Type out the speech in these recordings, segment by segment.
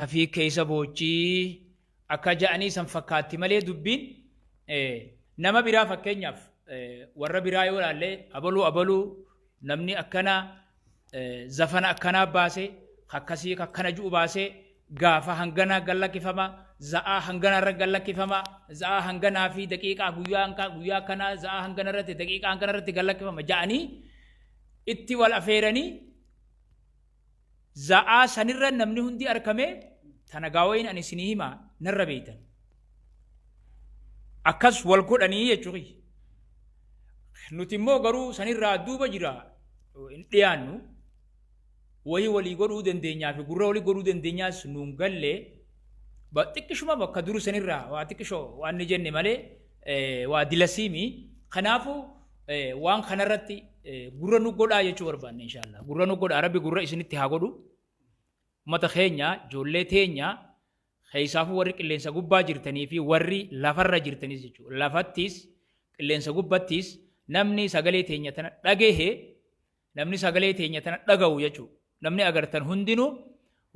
في كيس بوجي أكجاني سنفكاتي ملي دبين نما برا فكينياف ورا برا يقول عليه أبلو نمني أكنا زفنا أكنا باسه خكسي كنا جو باسه غافا هنغنا غلا كيفما زا هنغنا رغلا كيفما زا هنغنا في دقيقة غويا كنا زا هنغنا رت دقيقة هنغنا رت غلا كيفما جاني اتي والأفيرني زا سنرا نمني هندي أركمه تناقوين أني سنيهما نربيتا أكس والكود أني يجوري نتيمو غرو سنرا دوبا جرا إنتيانو وهي ولي غرو دندينيا في غرو ولي غرو دندينيا سنونغالي باتكشما بكدرو سنرا واتكشو وان جن مالي ودلسيمي خنافو وان خنرتي غرو غودا يجور بان إن شاء الله غرو غودا عربي غرو إسنتي هاغودو mata keenya ijoollee teenya keessaafu warri qilleensa gubbaa jirtanii fi warri lafarra jirtanis jechuudha. Lafattis qilleensa gubbattis namni sagalee teenya tana dhagehe namni sagalee teenya tana dhaga'u jechuudha. Namni agartan hundinuu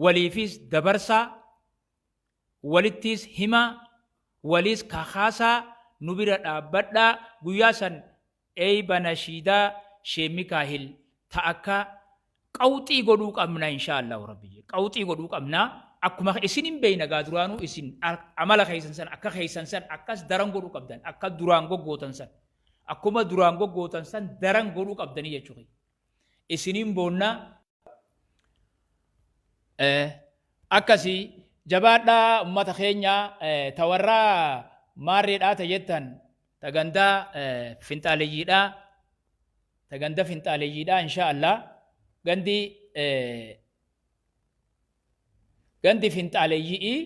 waliifis dabarsaa walittis hima walis kakaasaa nu bira dhaabbadhaa guyyaa san eeyba nashiidaa sheemmi kaahil ta'akka qawxii godhuu qabna inshaallahu rabbi qawxii godhuu qabna akkuma isinin beeyna gaaduraanu isin amala keessan san akka keessan san akkas daran godhuu qabdan akka duraan goggootan san akkuma duraan goggootan san daran godhuu qabdanii jechuudha isinin boonna akkasi jabaadhaa ummata keenya tawarraa maarreedhaa tajettan tagandaa finxaaleeyyiidhaa inshaallah gandi finxaaleeyyii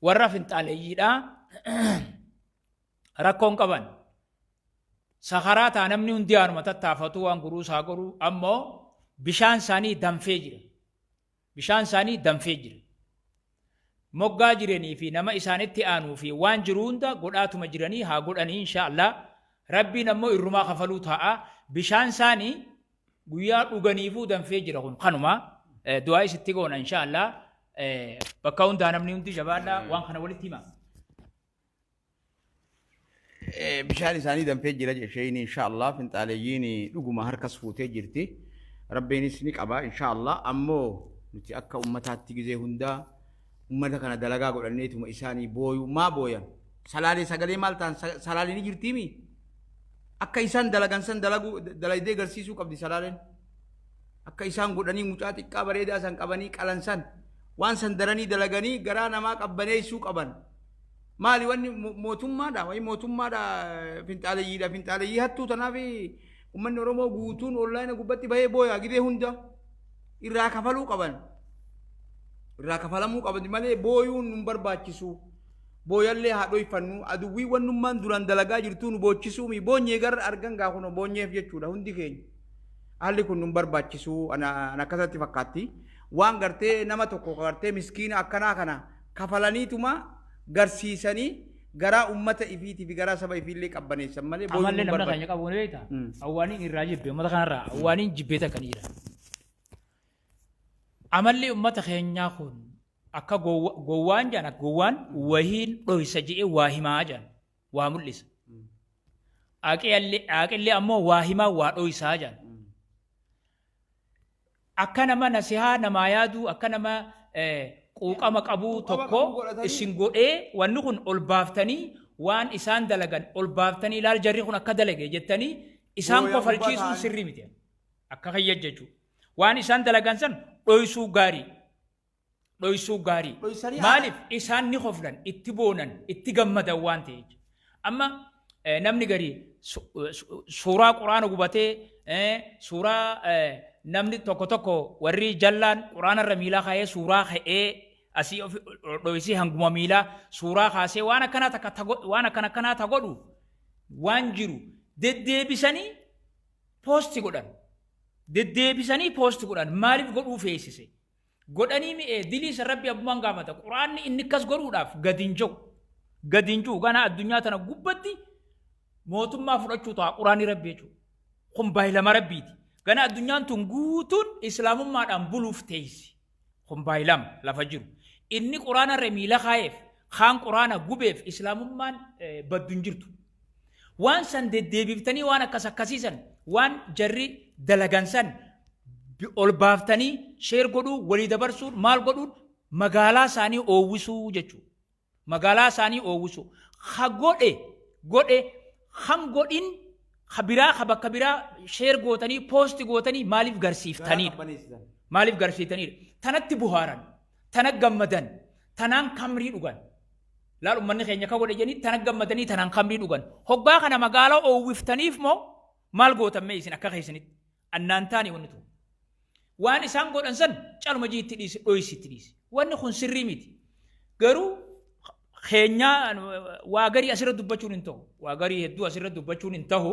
warra finxaaleeyyiidha rakkoon qaban sakaraa taa namni hundi aanuma tattaafatu waan guruu isaa godhu ammoo bishaan isaanii danfee jire moggaa jiranii fi nama isaanitti aanuu fi waan jiru hunda godhaatuma jiranii haa godhanii inshaallah rabbiin ammoo irrumaa kafaluu ta'a bishaan isaanii guyyaa dhuganiifuu danfee jira kun kanuma du'aa isitti goona inshaallah bakka hundaa namni hundi jabaadhaa waan kana walitti hima bishaan isaanii danfee jira jecheen inshaallah finxaaleeyyiin dhuguma harkas fuutee jirti rabbiinis ni qaba inshaallah ammoo nuti akka ummataatti gizee hundaa ummata kana dalagaa godhanneetuma isaanii booyu maa booyan salaalee sagalee maal ta'an salaalee ni jirtiimi akka isaan dalagan san dalaydee garsiisuu qabdi salaaleen akka isaan godhanii mucaa xiqqaa bareedaa san qabanii qalansan waan san daranii dalaganii garaa namaa qabbaneessuu qaban maali wanni mootummaadha finxaaleeyyii hattuu tanaaf ummanni oromoo guutuun onlaayina gubbatti bahee booyaa gidee hunda irraa kafalamuu qaban malee booyuun nun barbaachisu booyallee haa dhoyfannu aduwwii wannummaan duraan dalagaa jirtuu nu boochisuu boonyee garra argan gaa kuno boonyeef jechuudha hundi keenya haalli kun nun barbaachisu ana akkasatti fakkaatti waan gartee nama tokko gartee miskiina akkanaa kana kafalaniituma garsiisanii garaa ummata ifiitii fi garaa saba ifiillee qabbaneessan malee amallee namna keenya qabu ni beekta awwaaniin irraa jibbe ummata kanarraa awwaaniin jibbeeta kan jira amallee ummata keenyaa kun akka gowwaan jaan akka gowwaan wahiin dhoysa jedhee waa himaa jaan waa mul'isa aqillee ammoo waa himaa waa dhoysaa jaan akka nama nasihaa namaa yaadu akka nama quuqama qabuu tokko isin godhee wanni kun ol baaftanii waan isaan dalagan ol baaftanii ilaal jarri kun akka dalage jettanii isaan kofalchiisuun sirrii miti akka kayya jechuudha waan isaan dalagan san dhoysuu gaarii maaliif isaan ni koflan itti boonan itti gammadan waan ta'eef amma namni garii suuraa quraana gubatee suuraa namni tokko warri jallaan quraana irra miilaa kaayee suuraa ka'ee asii dhoysii hanguma miilaa suuraa kaasee waan akkanaa ta godhu waan jiru deddeebisanii poosti godhan maaliif godhuu feesise godhanii mi'ee dilii rabbi abbumaan gaafata quraanni inni akkas godhuudhaaf gadin jiru gana addunyaa tana gubbatti mootummaa fudhachuu ta'a quraanni rabbi jechuudha kun baay'ilama rabbiiti gana addunyaan tun guutuun islaamummaadhaan buluuf teessi kun baay'ilama lafa jiru inni quraana irra miila kaa'eef kaan quraana gubeef islaamummaan baddun jirtu waan san deddeebiftanii waan akkas akkasiisan waan jarri dalagansan ol baaftanii sheer godhuu walii dabarsuun maal godhuun magaalaa isaanii oowwisuu jechuudha. Magaalaa isaanii oowwisuu ha godhe han godhin ha biraa ha bakka biraa sheer gootanii poosti gootanii maaliif garsiiftaniidha. Tanatti buhaaran tana gammadan tanaan kamrii dhugan laal ummanni keenya ka godhe jedhanii tana gammadanii tanaan kamrii dhugan hoggaa kana magaalaa oowwiftaniif moo maal gootamme isin akka keessanitti annaan taane wanni tun waan isaan godhan san caluma jiitti dhiise dhoysitti dhiise wanni kun sirrii miti garuu keenya waa garii asirra dubbachuun hin ta'u waa garii hedduu asirra dubbachuun hin ta'u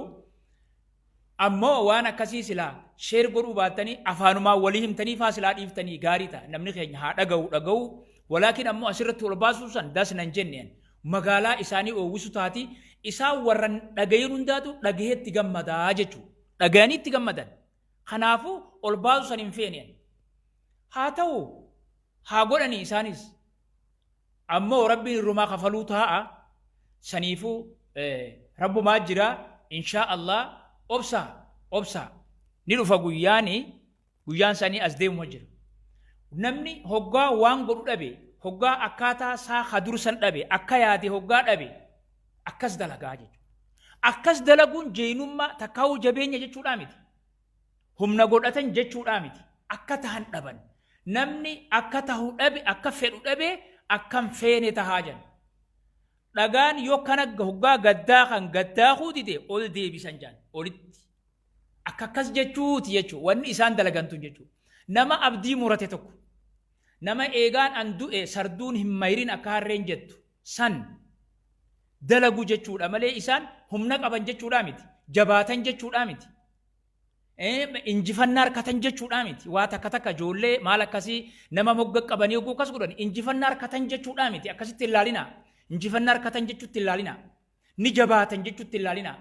ammoo waan akkasii silaa sheer godhuu baattanii afaanumaa walii himtanii faa silaa dhiiftanii gaarii ta'a namni keenya haa dhaga'u walaakin ammoo asirratti ol baasuu san das nan jenneen magaalaa isaanii oowwisu taati isaan warran dhagayin hundaatu dhagayeetti gammadaa jechuudha dhagayaniitti gammadan kanaafuu ol baasuu san hin feeneen haa ta'u haa godhanii isaanis ammoo rabbiin irrumaa kafaluu taa'a saniifuu rabbumaa jira inshaa Allah obsa ni dhufa guyyaan sanii as deemu jira namni hoggaa waan godhu dhabe hoggaa akkaataa saa hadursan dhabe akka yaade hoggaa dhabe akkas dalagaa jechuudha akkas dalaguun jeenummaa takkaa'uu jabeenya jechuudhaa miti humna godhatan jechuudhaa miti akka tahan dhaban namni akka tahu dhabe akka fedhu dhabe akkam feene tahaa jan dhagaan yoo kana hoggaa gaddaa dide ol deebisan jan olitti akkas jechuuti jechuudha wanni isaan dalagantu jechuudha nama abdii murate tokko nama eegaan an du'e sarduun hin mayrin akka harreen jettu san dalagu jechuudha malee isaan humna qaban jechuudha miti jabaatan jechuudha miti injifannaa harkatan jechuudha miti waa takka ijoollee maal akkasii nama mogga qabanii oguu kas godhan injifannaa harkatan jechuudha miti akkasitti ilaalina injifannaa harkatan jechuutti ilaalina ni jabaatan jechuutti ilaalina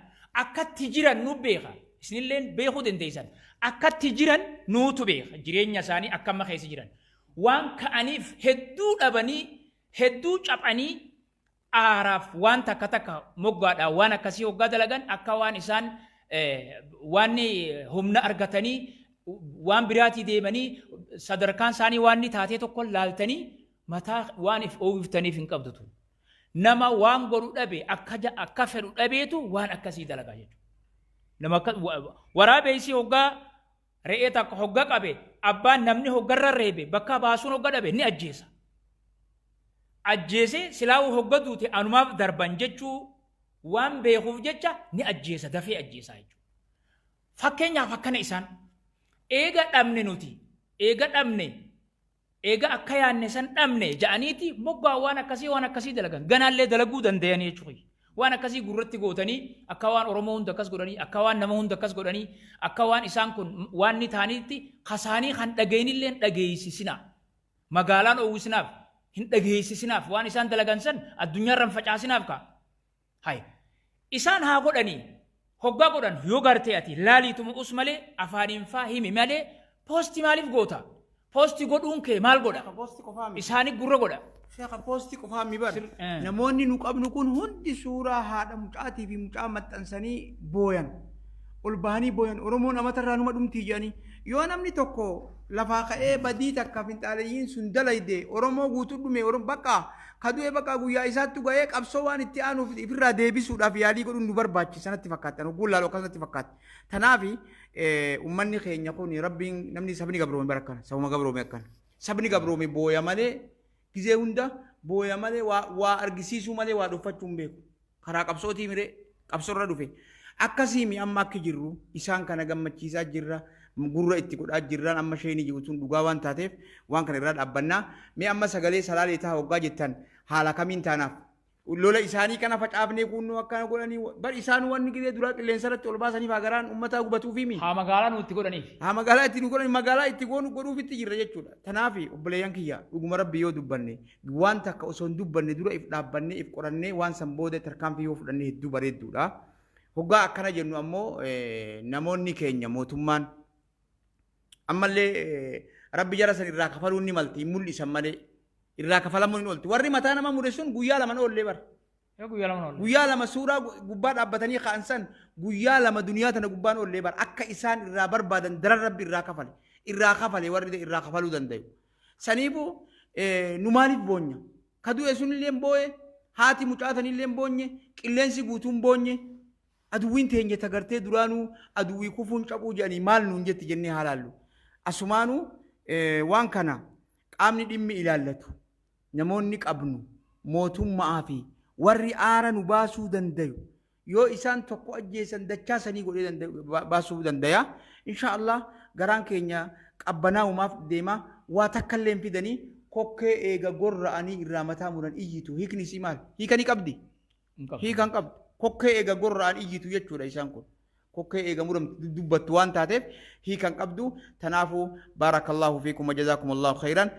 akkatti jiran nu beeka isinilleen beekuu dandeessan akkatti jiran nuutu beeka jireenya isaanii akkama keessa jiran waan ka'aniif hedduu dhabanii hedduu caphanii aaraaf waan takka moggaadhaa waan akkasii hoggaa dalagan akka waan isaan waan humna argatanii waan biraatii deemanii sadarkaan isaanii waan taatee tokko laaltanii mataa waan if oowwiftaniif hin qabdutu nama waan godhu dhabe akka fedhu dhabeetu waan akkasii dalagaa jechuudha. Nama waraabeysi hoggaa re'ee takka hoggaa qabe abbaan namni hoggarra reebe bakka baasuun hogga dhabe ni ajjeese silaawuu hogga duute anumaaf darban jechuu waan beekuuf jecha ni ajjeesa dafee ajjeesaa jechuudha. Fakkeenyaaf akkana isaan eega dhabne nuti eega akka yaanne san dhabne ja'aniiti moggaa waan akkasii dalagan ganaallee dalaguu danda'anii jechuudha. Waan akkasii gurratti gootanii akka waan Oromoo hunda akkas godhanii akka waan nama hunda akkas godhanii akka waan isaan kun waan ni taaniitti kasaanii kan dhageenillee dhageessisina magaalaan oowwisinaaf hin dhageessisinaaf waan isaan dalagan san addunyaarran facaasinaaf ka hay isaan haa godhanii hoggaa godhan yoo gartee ati laaliituma us malee afaaniin faa himi malee poosti maaliif goota poosti godhuun kee maal godha isaanii gurra godha. Sheekha poosti qofaa mi bar namoonni nu qabnu kun hundi suuraa haadha mucaatii fi mucaa maxxansanii booyan ol bahanii booyan Oromoon amatarraa numa dhumtii jedhanii yoo namni tokko lafaa ka'ee badii takka finxaalayyiin sun dalayde Oromoo guutuu dhume bakka kadu'ee bakka guyyaa isaatti ga'ee qabsoo waan itti aanuuf ifirraa deebisuudhaaf yaalii godhuun nu barbaachisa natti fakkaata gullaaloo akkasumatti fakkaata tanaaf ummanni keenya kun rabbiin namni sabni gabroome barakkana sabuma gabroome akkana sabni gabroome booya malee gizee hunda booya malee waa argisiisuu malee waa dhuffachuun beeku karaa qabsootii miree qabsoorra dhufe akkasii amma akka jirru isaan kana gammachiisaa jirra gurra itti godhaa jirran amma sheenii jiruun dhugaa waan taateef waan kana irraa dhaabbannaa mee amma sagalee salaalee ta'a hoggaa jettan haala kamiin taanaaf lola isaanii kana facaafnee kunnoo akkana godhanii bar isaan wanni gizee duraa qilleensa irratti ol baasaniif agaraan uummataa gubatuufi mi haa magaalaa nutti godhaniif haa magaalaa itti nu godhani magaalaa itti godhuufitti jirra jechuudha tanaaf obboleeyyan kiyya dhuguma rabbi yoo dubbanne waan takka osoo hin dubbanne dura if dhaabbannee if qorannee waan san booda tarkaanfii yoo fudhanne hedduu bareedduudha hoggaa akkana jennu ammoo namoonni keenya mootummaan ammallee rabbi jara san irraa kafaluun ni malti mul'isan malee irraa kafalamuun hin oolti warri mataa nama mure sun guyyaa lama oollee bara guyyaa lama suuraa gubbaa dhaabbatanii ka'ansan guyyaa lama duniyaa tana gubbaan oollee bara akka isaan irraa barbaadan daran rabbi irraa kafale warri irraa kafaluu danda'u saniifu nu maaliif boonya kadu'e sunillee booye haati mucaatanillee boonye qilleensi guutuun boonye aduwwiin teenye tagartee duraanuu aduwwii kufuun cabuu jedhanii maal nuun jetti jennee haalaallu asumaanuu waan kana qaamni dhimmi ilaallatu namoonni qabnu mootummaa fi warri aara nu baasuu dandayu yoo isaan tokko ajjeesan dachaa sanii godhee baasuu dandaya insha Allah garaan keenya qabbanaa'umaaf deema waa takkallee hin fidanii kokkee eega gorra'anii irraa mataa muran iyyitu hiikni si maal hiikani qabdi hiikan qabdi kokkee eega gorra'an iyyitu jechuudha isaan kun kokkee eega muram dubbattu waan taateef hiikan qabdu tanaafu barakallahu fiikum wajazaakumullahu khairan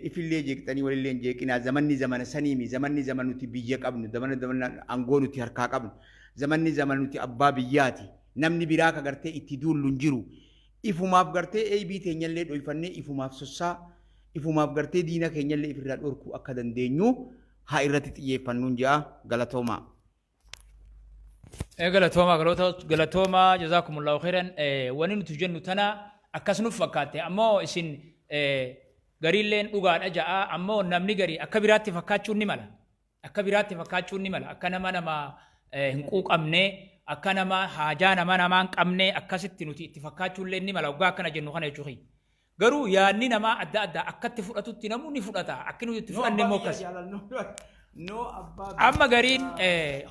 ifillee jeeqxanii walillee jeeqinaa zamanni zamana saniimi zamanni zaman nuti biyya qabnu zamanni angoo nuti harkaa qabnu zamanni zaman nuti abbaa biyyaati namni biraa ka gartee itti duullu hin jiru ifumaaf gartee eebii teenyallee dhoyfannee ifumaaf sossaa ifumaaf gartee diina keenyallee ifirraa dhorku akka dandeenyu haa irratti xiyyeeffannuun ja'a galatoomaa. Galatoomaa jazaakumullahu khairan wani nuti jennu tana akkas nuuf fakkaate ammoo isin gariilleen dhugaadha ja'a ammoo namni garii akka biraatti fakkaachuun ni mala akka nama hin quuqamne akka nama haajaa nama hin qabne akkasitti nuti itti fakkaachuullee ni mala waggaa akkana jennu kana jechuudha. Garuu yaadni namaa adda addaa akkatti fudhatutti namni fudhata akka nuti itti fudhanne immoo akkas. Amma gariin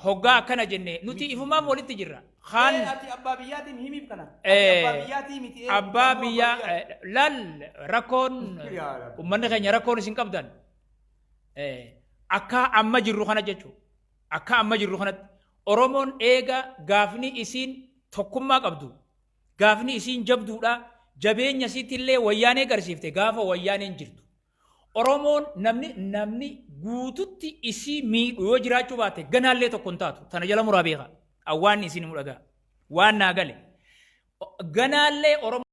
hoggaa akkana jenne nuti ifumaaf walitti jirra. Haan abbaa biyyaatiin himiif kana. Abbaa biyyaa laal rakkoon uummanni keenya rakkoon isin qabdan akka amma jirru kana jechuudha. Akka amma jirru kanatti Oromoon eega gaafni isiin tokkummaa qabdu gaafni isiin jabduudha. Jabeenya isiitillee wayyaanee garsiifte gaafa wayyaaneen jirtu. Oromoon namni guututti isii miidhu yoo jiraachuu baate ganaallee tokko hin taatu. Tana jala muraa beeka. Awwaanni isiin mudhagaa. Waan naa gale. Ganaallee Oromoo